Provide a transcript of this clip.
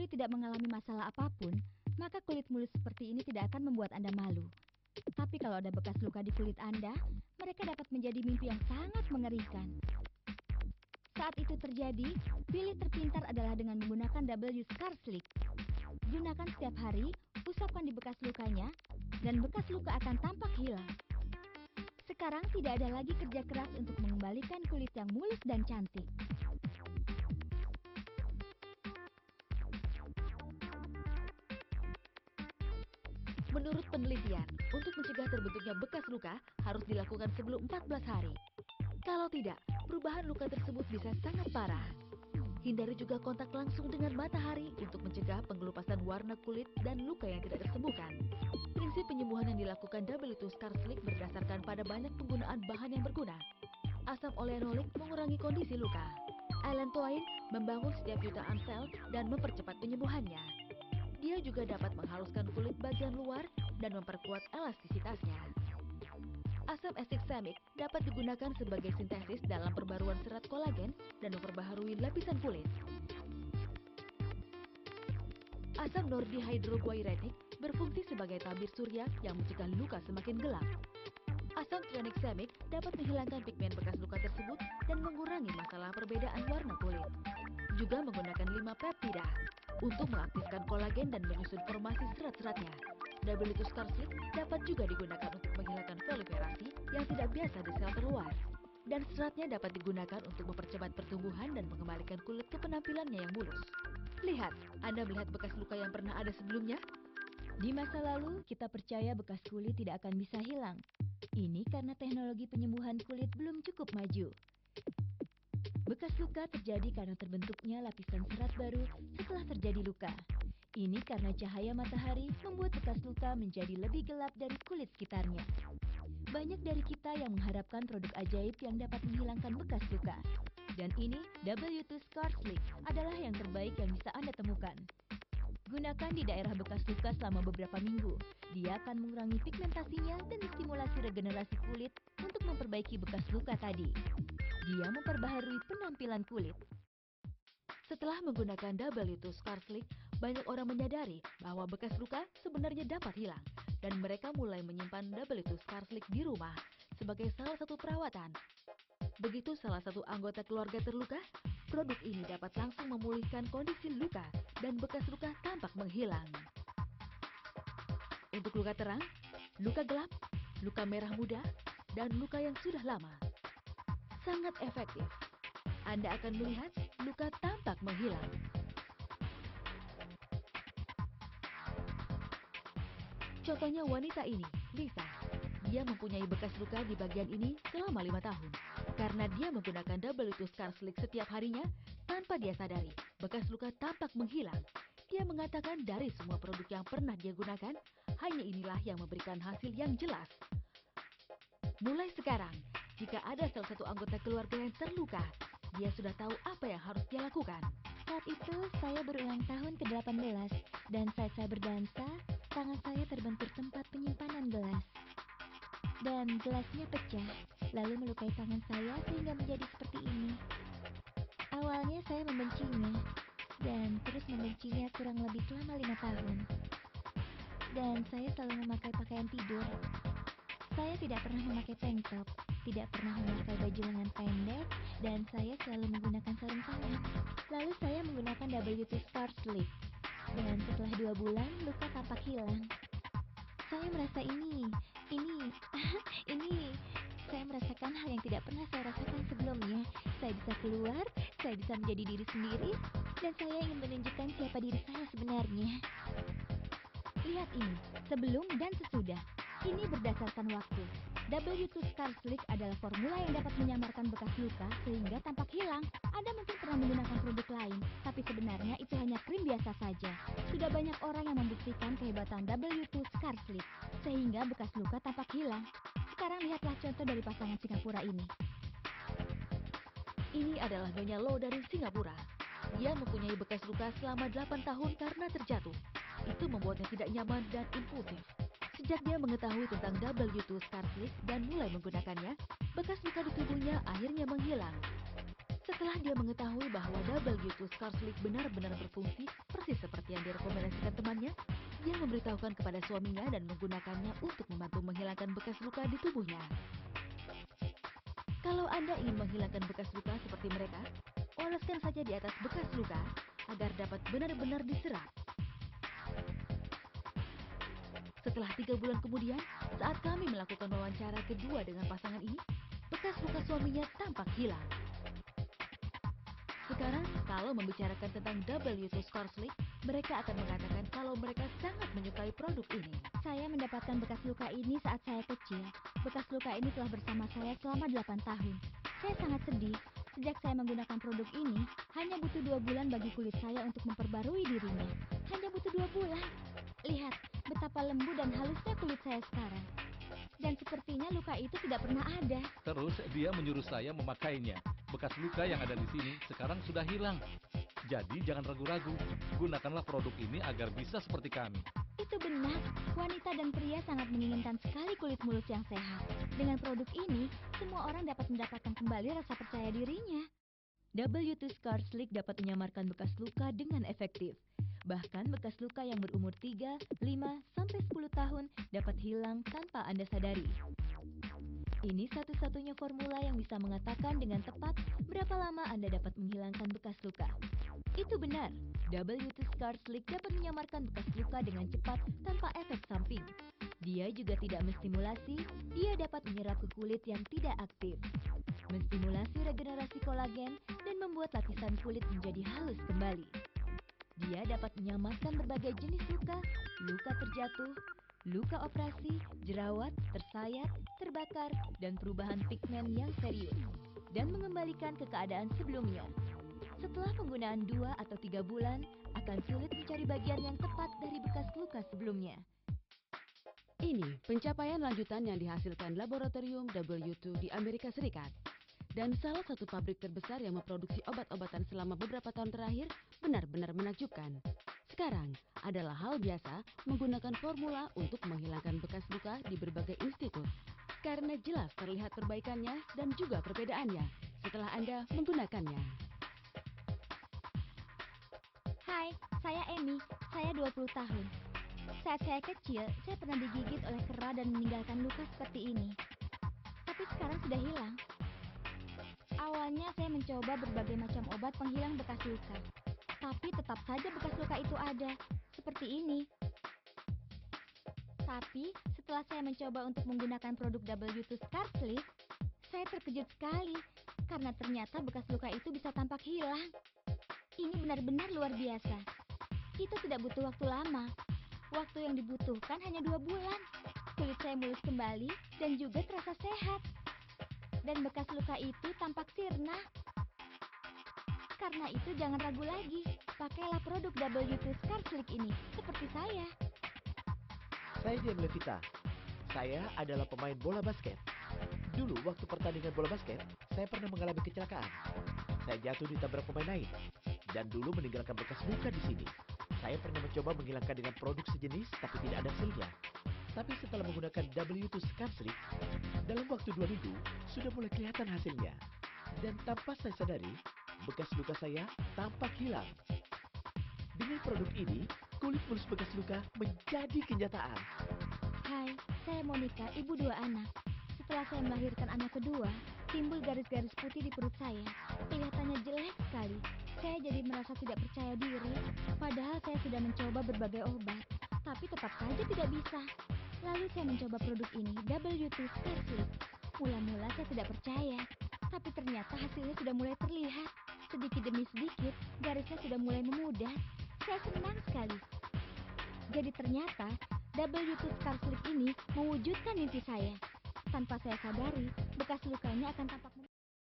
kulit tidak mengalami masalah apapun, maka kulit mulus seperti ini tidak akan membuat Anda malu. Tapi kalau ada bekas luka di kulit Anda, mereka dapat menjadi mimpi yang sangat mengerikan. Saat itu terjadi, pilih terpintar adalah dengan menggunakan W Scar Slick. Gunakan setiap hari, usapkan di bekas lukanya, dan bekas luka akan tampak hilang. Sekarang tidak ada lagi kerja keras untuk mengembalikan kulit yang mulus dan cantik. Menurut penelitian, untuk mencegah terbentuknya bekas luka harus dilakukan sebelum 14 hari. Kalau tidak, perubahan luka tersebut bisa sangat parah. Hindari juga kontak langsung dengan matahari untuk mencegah pengelupasan warna kulit dan luka yang tidak tersembuhkan. Prinsip penyembuhan yang dilakukan W2 Scar Slick berdasarkan pada banyak penggunaan bahan yang berguna. Asam oleanolik mengurangi kondisi luka. Allantoin membangun setiap jutaan sel dan mempercepat penyembuhannya. Dia juga dapat menghaluskan kulit bagian luar dan memperkuat elastisitasnya. Asam esiksamik dapat digunakan sebagai sintesis dalam perbaruan serat kolagen dan memperbaharui lapisan kulit. Asam nordihydroguairetik berfungsi sebagai tabir surya yang mencegah luka semakin gelap. Asam tranexamic dapat menghilangkan pigmen bekas luka tersebut dan mengurangi masalah perbedaan warna kulit. Juga menggunakan 5 peptida untuk mengaktifkan kolagen dan menyusun formasi serat-seratnya. W2 Scar Slick dapat juga digunakan untuk menghilangkan proliferasi yang tidak biasa di sel terluar. Dan seratnya dapat digunakan untuk mempercepat pertumbuhan dan mengembalikan kulit ke penampilannya yang mulus. Lihat, Anda melihat bekas luka yang pernah ada sebelumnya? Di masa lalu, kita percaya bekas kulit tidak akan bisa hilang. Ini karena teknologi penyembuhan kulit belum cukup maju. Bekas luka terjadi karena terbentuknya lapisan serat baru setelah terjadi luka. Ini karena cahaya matahari membuat bekas luka menjadi lebih gelap dari kulit sekitarnya. Banyak dari kita yang mengharapkan produk ajaib yang dapat menghilangkan bekas luka. Dan ini, W2 Scar Slick adalah yang terbaik yang bisa Anda temukan. Gunakan di daerah bekas luka selama beberapa minggu. Dia akan mengurangi pigmentasinya dan menstimulasi regenerasi kulit untuk memperbaiki bekas luka tadi. Dia memperbaharui penampilan kulit. Setelah menggunakan W2 Scar Slick, banyak orang menyadari bahwa bekas luka sebenarnya dapat hilang. Dan mereka mulai menyimpan W2 Scar Slick di rumah sebagai salah satu perawatan. Begitu salah satu anggota keluarga terluka, produk ini dapat langsung memulihkan kondisi luka dan bekas luka tampak menghilang. Untuk luka terang, luka gelap, luka merah muda, dan luka yang sudah lama. Sangat efektif. Anda akan melihat luka tampak menghilang. Contohnya wanita ini, Lisa. Dia mempunyai bekas luka di bagian ini selama 5 tahun. Karena dia menggunakan W2 Scar Slick setiap harinya, tanpa dia sadari, bekas luka tampak menghilang. Dia mengatakan dari semua produk yang pernah dia gunakan, hanya inilah yang memberikan hasil yang jelas. Mulai sekarang, jika ada salah satu anggota keluarga yang terluka, dia sudah tahu apa yang harus dia lakukan. Saat itu, saya berulang tahun ke-18, dan saat saya berdansa, tangan saya terbentur tempat penyimpanan gelas. Dan gelasnya pecah, lalu melukai tangan saya sehingga menjadi seperti ini. Awalnya saya membencinya, dan terus membencinya kurang lebih selama 5 tahun. Dan saya selalu memakai pakaian tidur. Saya tidak pernah memakai tank top, tidak pernah memakai baju lengan pendek, dan saya selalu menggunakan sarung tangan. Lalu saya menggunakan W2 Scar Slick. Dan setelah 2 bulan, luka tampak hilang. Saya merasa ini, saya merasakan hal yang tidak pernah saya rasakan sebelumnya. Saya bisa keluar, saya bisa menjadi diri sendiri, dan saya ingin menunjukkan siapa diri saya sebenarnya. Lihat ini, sebelum dan sesudah. Ini berdasarkan waktu. W2 Scar Slick adalah formula yang dapat menyamarkan bekas luka sehingga tampak hilang. Anda mungkin pernah menggunakan produk lain, tapi sebenarnya itu hanya krim biasa saja. Sudah banyak orang yang membuktikan kehebatan W2 Scar Slick sehingga bekas luka tampak hilang. Sekarang lihatlah contoh dari pasangan Singapura ini. Ini adalah Nyonya Lo dari Singapura. Dia mempunyai bekas luka selama 8 tahun karena terjatuh. Itu membuatnya tidak nyaman dan impulsif. Sejak dia mengetahui tentang W2 Scar Slick dan mulai menggunakannya, bekas luka di tubuhnya akhirnya menghilang. Setelah dia mengetahui bahwa W2 Scar Slick benar-benar berfungsi, persis seperti yang direkomendasikan temannya, dia memberitahukan kepada suaminya dan menggunakannya untuk membantu menghilangkan bekas luka di tubuhnya. Kalau Anda ingin menghilangkan bekas luka seperti mereka, oleskan saja di atas bekas luka agar dapat benar-benar diserap. Setelah 3 bulan kemudian, saat kami melakukan wawancara kedua dengan pasangan ini, bekas luka suaminya tampak hilang. Sekarang, kalau membicarakan tentang W2 Scar Slick, mereka akan mengatakan kalau mereka sangat menyukai produk ini. Saya mendapatkan bekas luka ini saat saya kecil. Bekas luka ini telah bersama saya selama 8 tahun. Saya sangat sedih. Sejak saya menggunakan produk ini, hanya butuh 2 bulan bagi kulit saya untuk memperbarui dirinya. Hanya butuh 2 bulan. Lihat betapa lembut dan halusnya kulit saya sekarang. Dan sepertinya luka itu tidak pernah ada. Terus dia menyuruh saya memakainya. Bekas luka yang ada di sini sekarang sudah hilang. Jadi jangan ragu-ragu, gunakanlah produk ini agar bisa seperti kami. Itu benar, wanita dan pria sangat menginginkan sekali kulit mulus yang sehat. Dengan produk ini, semua orang dapat mendapatkan kembali rasa percaya dirinya. W2 Scar Slick dapat menyamarkan bekas luka dengan efektif. Bahkan bekas luka yang berumur 3, 5, sampai 10 tahun dapat hilang tanpa Anda sadari. Ini satu-satunya formula yang bisa mengatakan dengan tepat berapa lama Anda dapat menghilangkan bekas luka. Itu benar, W2 Scar Slick dapat menyamarkan bekas luka dengan cepat tanpa efek samping. Dia juga tidak menstimulasi, dia dapat menyerap ke kulit yang tidak aktif, menstimulasi regenerasi kolagen, dan membuat lapisan kulit menjadi halus kembali. Dia dapat menyamarkan berbagai jenis luka, luka terjatuh, luka operasi, jerawat, tersayat, terbakar, dan perubahan pigmen yang serius, dan mengembalikan ke keadaan sebelumnya. Setelah penggunaan 2 atau 3 bulan, akan sulit mencari bagian yang tepat dari bekas luka sebelumnya. Ini pencapaian lanjutan yang dihasilkan laboratorium W2 di Amerika Serikat. Dan salah satu pabrik terbesar yang memproduksi obat-obatan selama beberapa tahun terakhir benar-benar menakjubkan. Sekarang adalah hal biasa menggunakan formula untuk menghilangkan bekas luka di berbagai institut. Karena jelas terlihat perbaikannya dan juga perbedaannya setelah Anda menggunakannya. Hai, saya Amy. Saya 20 tahun. Saat saya kecil, saya pernah digigit oleh kera dan meninggalkan luka seperti ini. Tapi sekarang sudah hilang. Awalnya saya mencoba berbagai macam obat penghilang bekas luka. Tapi tetap saja bekas luka itu ada, seperti ini. Tapi setelah saya mencoba untuk menggunakan produk W2 Scar Slick, saya terkejut sekali karena ternyata bekas luka itu bisa tampak hilang. Ini benar-benar luar biasa. Itu tidak butuh waktu lama. Waktu yang dibutuhkan hanya 2 bulan. Kulit saya mulus kembali dan juga terasa sehat. Dan bekas luka itu tampak sirna. Karena itu jangan ragu lagi. Pakailah produk W2 Scar Slick ini, seperti saya. Saya Dian Levita. Saya adalah pemain bola basket. Dulu waktu pertandingan bola basket, saya pernah mengalami kecelakaan. Saya jatuh ditabrak pemain lain dan dulu meninggalkan bekas luka di sini. Saya pernah mencoba menghilangkan dengan produk sejenis, tapi tidak ada hasilnya. Tapi setelah menggunakan W2 Scar Slick, dalam waktu 2 minggu sudah mulai kelihatan hasilnya. Dan tanpa saya sadari, bekas luka saya tampak hilang. Dengan produk ini, kulit mulus bekas luka menjadi kenyataan. Hai, saya Monica, ibu 2 anak. Setelah saya melahirkan anak kedua, timbul garis-garis putih di perut saya. Kelihatannya jelek sekali. Saya jadi merasa tidak percaya diri, padahal saya sudah mencoba berbagai obat, tapi tetap saja tidak bisa. Lalu saya mencoba produk ini, W2 Scar Slick. Mula-mula saya tidak percaya, tapi ternyata hasilnya sudah mulai terlihat. Sedikit demi sedikit, garisnya sudah mulai memudar. Saya senang sekali. Jadi ternyata, W2 Scar Slick ini mewujudkan mimpi saya. Tanpa saya sadari, bekas lukanya akan tampak